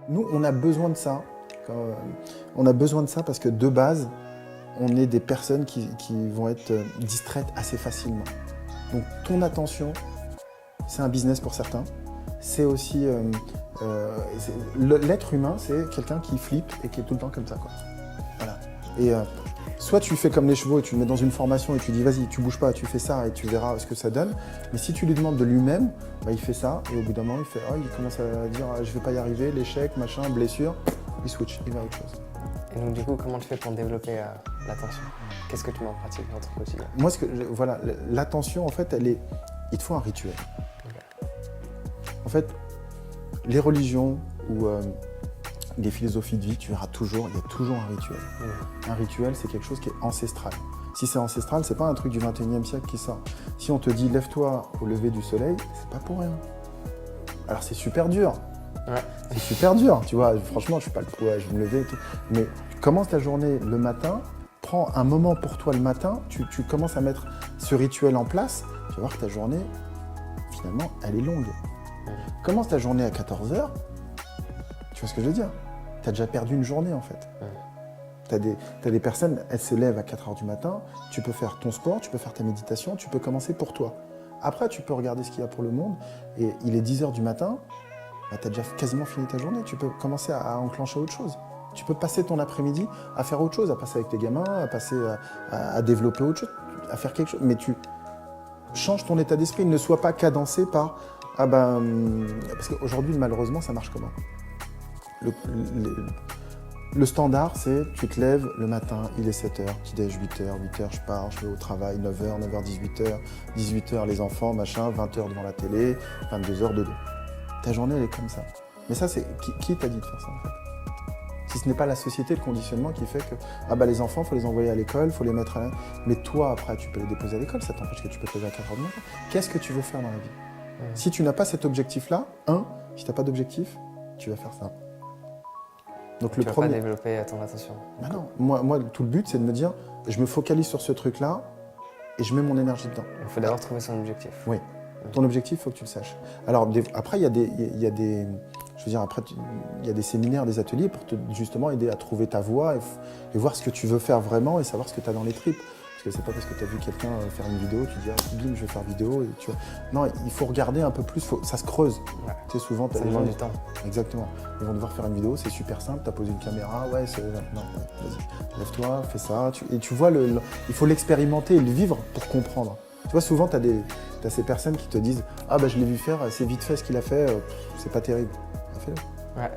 Nous, on a besoin de ça. On a besoin de ça parce que de base, on est des personnes qui vont être distraites assez facilement. Donc ton attention, c'est un business pour certains. C'est aussi... l'être humain, c'est quelqu'un qui flippe et qui est tout le temps comme ça, quoi. Voilà. Et soit tu fais comme les chevaux et tu le mets dans une formation et tu dis vas-y, tu bouges pas, tu fais ça et tu verras ce que ça donne. Mais si tu lui demandes de lui-même, bah, il fait ça et au bout d'un moment, il commence à dire je vais pas y arriver, l'échec, machin, blessure. Il switch, il va à autre chose. Et donc du coup, comment tu fais pour développer l'attention? Qu'est-ce que tu mets en pratique dans ton quotidien? Moi, voilà, l'attention, en fait, il te faut un rituel. Okay. En fait, les religions ou les philosophies de vie, tu verras toujours, il y a toujours un rituel. Un rituel, c'est quelque chose qui est ancestral. Si c'est ancestral, c'est pas un truc du 21e siècle qui sort. Si on te dit lève-toi au lever du soleil, c'est pas pour rien. Alors c'est super dur. Ouais. C'est super dur, tu vois. Franchement, je suis pas le poids, je vais me lever et tout. Mais tu commences ta journée le matin, prends un moment pour toi le matin, tu commences à mettre ce rituel en place, tu vas voir que ta journée, finalement, elle est longue. Commence ta journée à 14h, tu vois ce que je veux dire? Tu as déjà perdu une journée en fait. T'as des personnes, elles se lèvent à 4h du matin, tu peux faire ton sport, tu peux faire ta méditation, tu peux commencer pour toi. Après, tu peux regarder ce qu'il y a pour le monde et il est 10h du matin, bah, tu as déjà quasiment fini ta journée, tu peux commencer à enclencher autre chose. Tu peux passer ton après-midi à faire autre chose, à passer avec tes gamins, à passer à développer autre chose, à faire quelque chose. Mais tu changes ton état d'esprit, ne sois pas cadencé par ah ben, parce qu'aujourd'hui, malheureusement, ça marche comment? Le standard, c'est tu te lèves le matin, il est 7h, petit déj 8h, 8h je pars, je vais au travail, 9h, 9h, 18h, 18h les enfants, machin, 20h devant la télé, 22h dodo. Ta journée, elle est comme ça. Mais ça, c'est qui t'a dit de faire ça en fait? Si ce n'est pas la société, le conditionnement qui fait que ah bah les enfants, il faut les envoyer à l'école, il faut les mettre à... Mais toi, après, tu peux les déposer à l'école, ça t'empêche que tu peux te lever à 4h du matin. Qu'est-ce que tu veux faire dans la vie? Si tu n'as pas cet objectif-là, si tu n'as pas d'objectif, tu vas faire ça. Donc tu ne vas pas développer ton attention. Bah non, moi, tout le but, c'est de me dire, je me focalise sur ce truc-là et je mets mon énergie dedans. Il faut d'abord trouver son objectif. Oui. Ton objectif, il faut que tu le saches. Alors, après, il y a des je veux dire, après, il y a des séminaires, des ateliers pour te justement aider à trouver ta voie et voir ce que tu veux faire vraiment et savoir ce que tu as dans les tripes. Parce que c'est pas parce que tu as vu quelqu'un faire une vidéo, tu dis, ah, bim, je vais faire vidéo. Et tu vois. Non, il faut regarder un peu plus, ça se creuse. Ouais. Tu sais, souvent, ça demande du temps. Exactement. Ils vont devoir faire une vidéo, c'est super simple, tu as posé une caméra, ouais, non, vas-y, lève-toi, fais ça. Et tu vois, il faut l'expérimenter et le vivre pour comprendre. Tu vois, souvent, tu as ces personnes qui te disent, ah, bah, je l'ai vu faire, c'est vite fait ce qu'il a fait, c'est pas terrible. Fais-le. Ouais.